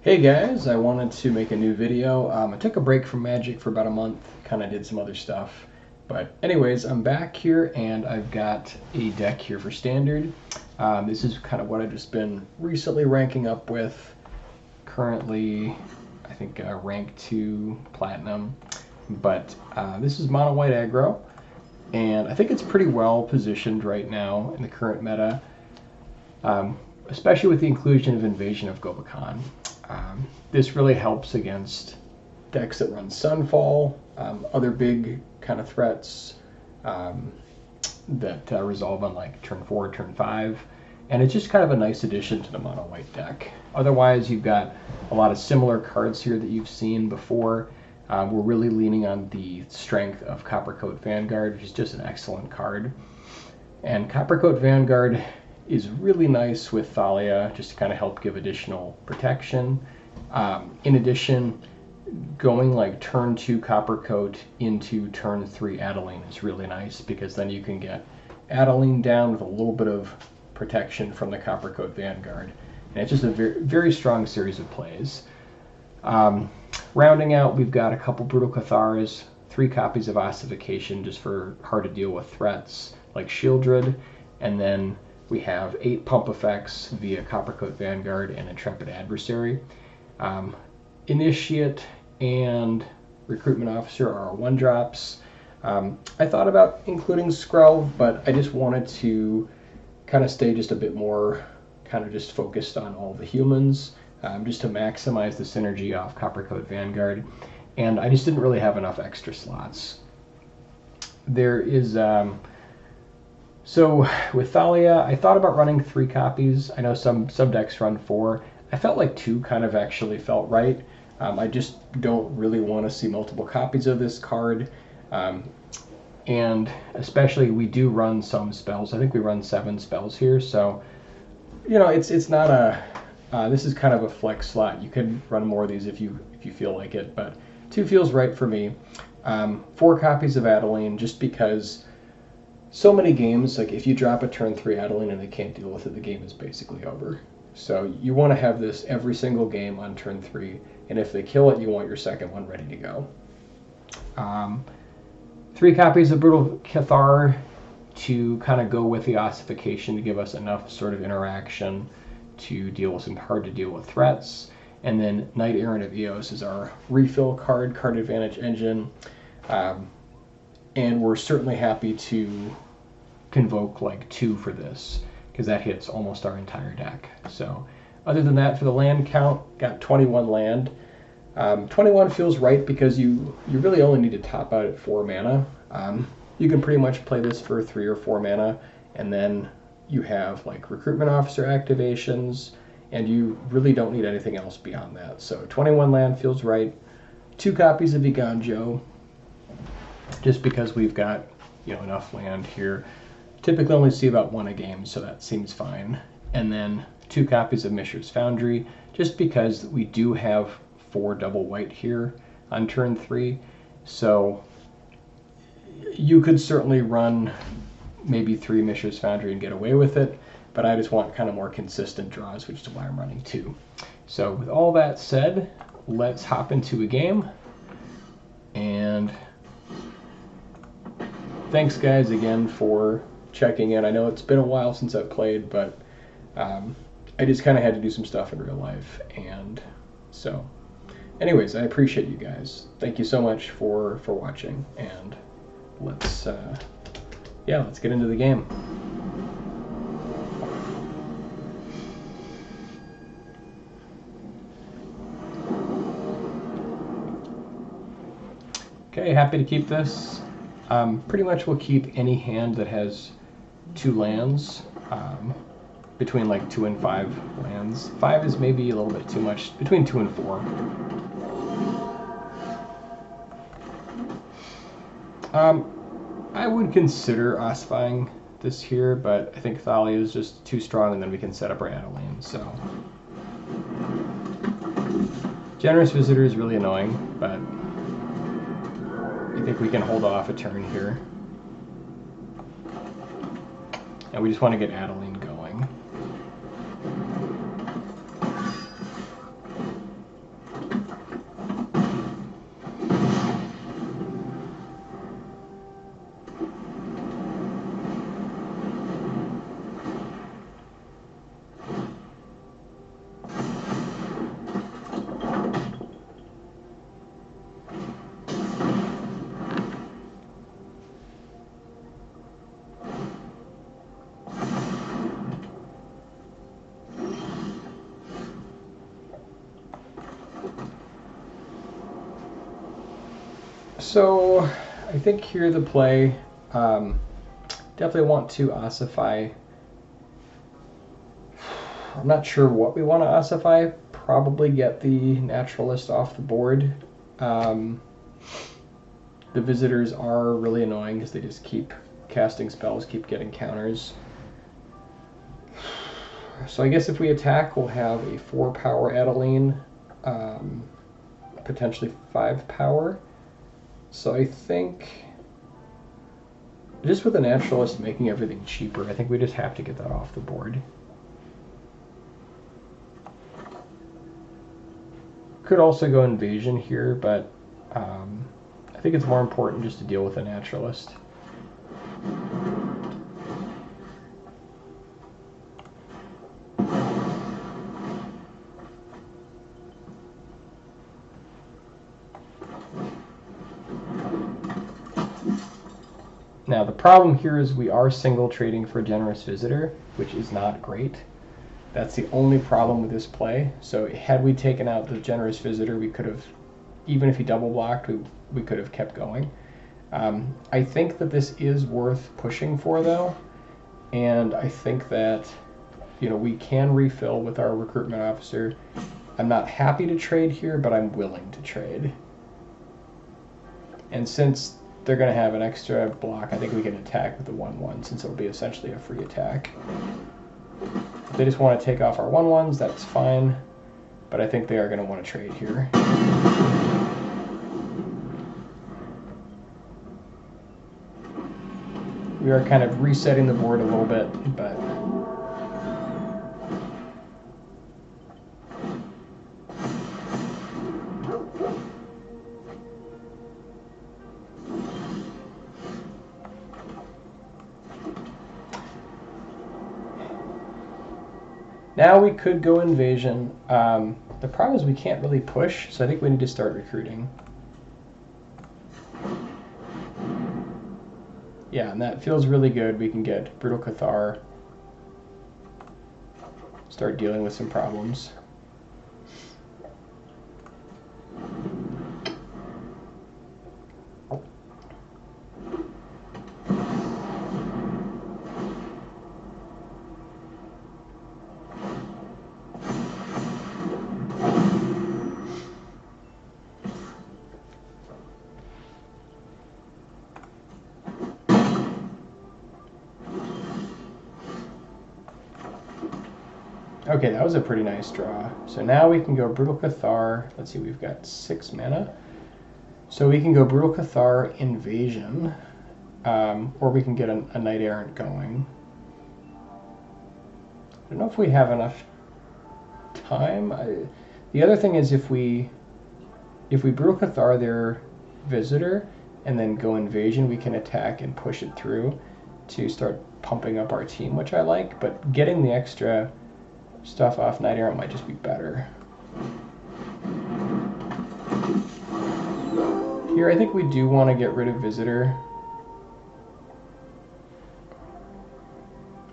Hey guys, I wanted to make a new video. I took a break from Magic for about a month, kind of did some other stuff. But anyways, I'm back here and I've got a deck here for Standard. This is kind of what I've just been recently ranking up with. Currently, I think rank 2 Platinum. But this is Mono White Aggro, and I think it's pretty well positioned right now in the current meta. Especially with the inclusion of Invasion of Gobakhan. This really helps against decks that run Sunfall, other big kind of threats that resolve on like turn 4, turn 5, and it's just kind of a nice addition to the mono white deck. Otherwise, you've got a lot of similar cards here that you've seen before. We're really leaning on the strength of Coppercoat Vanguard, which is just an excellent card. And Coppercoat Vanguard is really nice with Thalia, just to kind of help give additional protection. In addition, going like turn 2 Coppercoat into turn 3 Adeline is really nice, because then you can get Adeline down with a little bit of protection from the Coppercoat Vanguard. And it's just a very, very strong series of plays. Rounding out, we've got a couple Brutal Cathars, 3 copies of Ossification just for hard to deal with threats like Shieldred, and then we have 8 pump effects via Coppercoat Vanguard and Intrepid Adversary. Initiate and Recruitment Officer are 1-drops. I thought about including Skrull, but I just wanted to kind of stay just a bit more kind of just focused on all the humans, just to maximize the synergy off Coppercoat Vanguard. And I just didn't really have enough extra slots. There is... So with Thalia, I thought about running 3 copies. I know some decks run 4. I felt like 2 kind of actually felt right. I just don't really want to see multiple copies of this card. And especially we do run some spells. I think we run 7 spells here. So, you know, it's not a... this is kind of a flex slot. You can run more of these if you feel like it. But 2 feels right for me. 4 copies of Adeline, just because... So many games, like if you drop a turn 3 Adeline and they can't deal with it, the game is basically over. So you want to have this every single game on turn 3, and if they kill it, you want your second one ready to go. 3 copies of Brutal Cathar to kind of go with the Ossification to give us enough sort of interaction to deal with some hard to deal with threats. And then Knight Errant of Eos is our refill card advantage engine. And we're certainly happy to convoke like 2 for this, because that hits almost our entire deck. So other than that, for the land count, got 21 land. 21 feels right because you really only need to top out at 4 mana. You can pretty much play this for 3 or 4 mana, and then you have like Recruitment Officer activations, and you really don't need anything else beyond that. So 21 land feels right. 2 copies of Iganjo, just because we've got, you know, enough land here. Typically only see about 1 a game, so that seems fine. And then 2 copies of Mishra's Foundry, just because we do have 4 double white here on turn 3. So you could certainly run maybe 3 Mishra's Foundry and get away with it, but I just want kind of more consistent draws, which is why I'm running 2. So with all that said, let's hop into a game. And thanks guys again for checking in. I know it's been a while since I've played, but I just kind of had to do some stuff in real life. And so anyways, I appreciate you guys. Thank you so much for watching, and let's get into the game. Okay, happy to keep this. Pretty much we'll keep any hand that has 2 lands, between like 2 and 5 lands. 5 is maybe a little bit too much, between 2 and 4. I would consider ossifying this here, but I think Thalia is just too strong, and then we can set up our Adeline. So Generous Visitor is really annoying, but I think we can hold off a turn here. And we just want to get Adeline going. So I think here the play, definitely want to ossify. I'm not sure what we want to ossify. Probably get the naturalist off the board. The visitors are really annoying because they just keep casting spells, keep getting counters. So I guess if we attack, we'll have a 4 power Adeline, potentially 5 power. So I think just with the naturalist making everything cheaper, I think we just have to get that off the board. Could also go invasion here, but I think it's more important just to deal with the naturalist. Now the problem here is we are single trading for Generous Visitor, which is not great. That's the only problem with this play. So had we taken out the Generous Visitor, we could have, even if he double blocked, we could have kept going. I think that this is worth pushing for though, and I think that we can refill with our recruitment officer. I'm not happy to trade here, but I'm willing to trade. And since they're going to have an extra block, I think we can attack with the 1/1 since it'll be essentially a free attack. If they just want to take off our 1/1s, that's fine, but I think they are going to want to trade here. We are kind of resetting the board a little bit, but now we could go invasion. The problem is we can't really push, so I think we need to start recruiting. Yeah, and that feels really good. We can get Brutal Cathar, start dealing with some problems. Okay, that was a pretty nice draw. So now we can go Brutal Cathar. Let's see, we've got 6 mana. So we can go Brutal Cathar, Invasion, or we can get a Knight Errant going. I don't know if we have enough time. The other thing is if we Brutal Cathar their Visitor and then go Invasion, we can attack and push it through to start pumping up our team, which I like, but getting the extra stuff off Knight Errant might just be better. Here I think we do want to get rid of Visitor.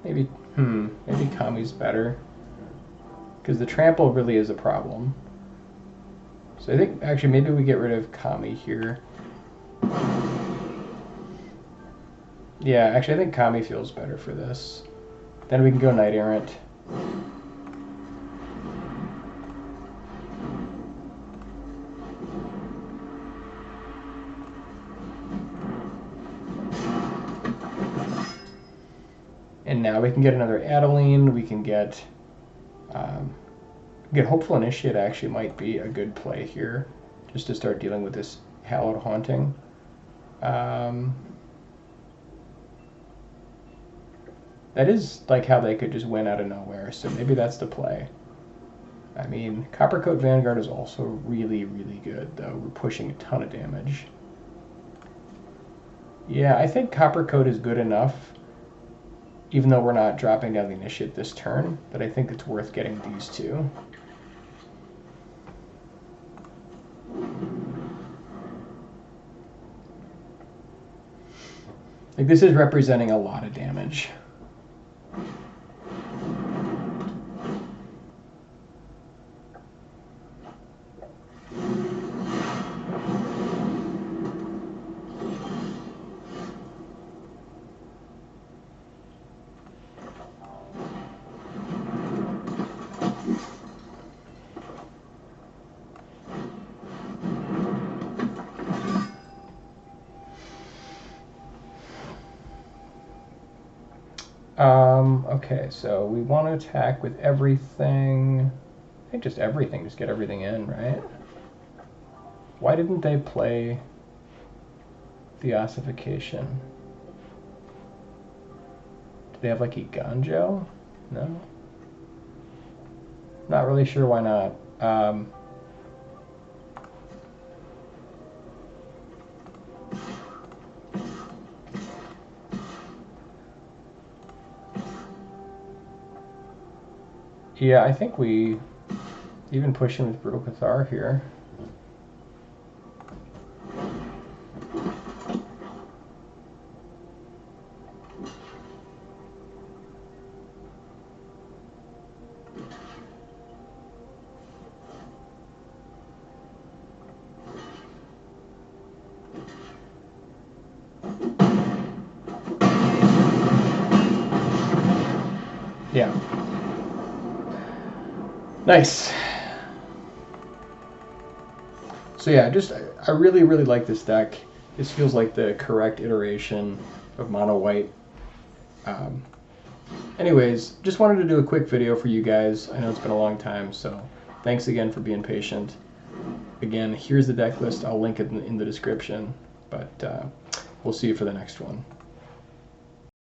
Maybe Kami's better, because the trample really is a problem. So I think actually maybe we get rid of Kami here. Yeah, actually I think Kami feels better for this. Then we can go Knight Errant. And now we can get another Adeline. We can get Hopeful Initiate. Actually might be a good play here, just to start dealing with this Hallowed Haunting. That is like how they could just win out of nowhere, so maybe that's the play. I mean, Coppercoat Vanguard is also really, really good, though. We're pushing a ton of damage. Yeah, I think Coppercoat is good enough, even though we're not dropping down the initiate this turn, but I think it's worth getting these two. Like, this is representing a lot of damage. Okay, so we want to attack with everything. I think just everything, just get everything in, right? Why didn't they play the ossification? Do they have like Iganjo? No? Not really sure why not. Yeah, I think we even push him with Brutal Cathar here. Yeah. Nice. So yeah, I really like this deck. This feels like the correct iteration of mono white. Anyways, just wanted to do a quick video for you guys. I know it's been a long time, so thanks again for being patient. Again, here's the deck list. I'll link it in the description, but we'll see you for the next one.